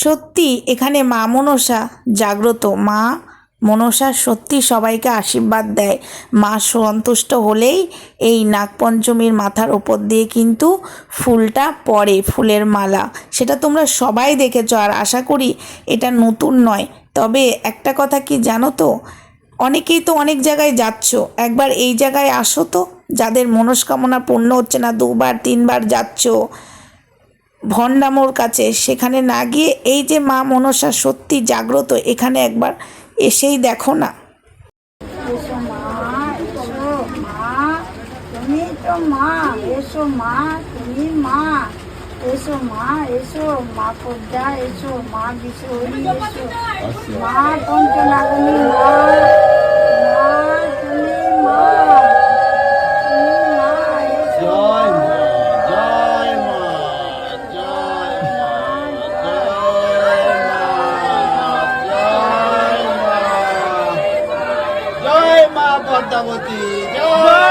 সত্যি এখানে মা মনসা জাগ্রত। মা মনসা সত্যি সবাইকে আশীর্বাদ দেয়। মা সন্তুষ্ট হলেই এই নাগপঞ্চমীর মাথার ওপর দিয়ে কিন্তু ফুলটা পড়ে, ফুলের মালা। সেটা তোমরা সবাই দেখেছো, আর আশা করি এটা নতুন নয়। তবে একটা কথা কি জানো তো, অনেকেই তো অনেক জায়গায় যাচ্ছ, একবার এই জায়গায় আসো তো। যাদের মনস্কামনা পূর্ণ হচ্ছে না, 2বার 3বার যাচ্ছ ভণ্ডামোর কাছে, সেখানে না গিয়ে এই যে মা মনসা সত্যি জাগ্রত, এখানে একবার এসেই দেখো না। এসো মা, এসো মা, তুমি তো মা। এসো মা, তুমি মা। এসো মা, এসো মা পদ্মা, এসো মা বিশ্বহরি, এসো মা পঞ্চনাগিনী, মা মা তুমি মা, তুমি মা। এসো জয় মা, মা, জয় মা, জয় মা, জয় মা, জয় মা পদ্মাবতী, জয়